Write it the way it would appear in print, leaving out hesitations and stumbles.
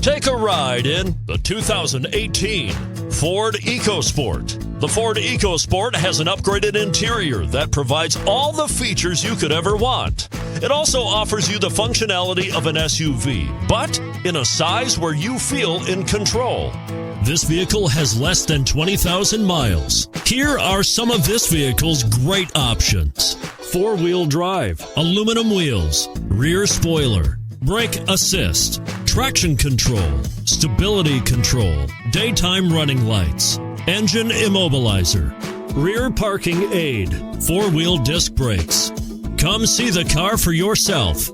Take a ride in the 2018 Ford EcoSport. The Ford EcoSport has an upgraded interior that provides all the features you could ever want. It also offers you the functionality of an SUV, but in a size where you feel in control. This vehicle has less than 20,000 miles. Here are some of this vehicle's great options: four-wheel drive, aluminum wheels, rear spoiler, brake assist, traction control, stability control, daytime running lights, engine immobilizer, rear parking aid, four-wheel disc brakes. Come see the car for yourself.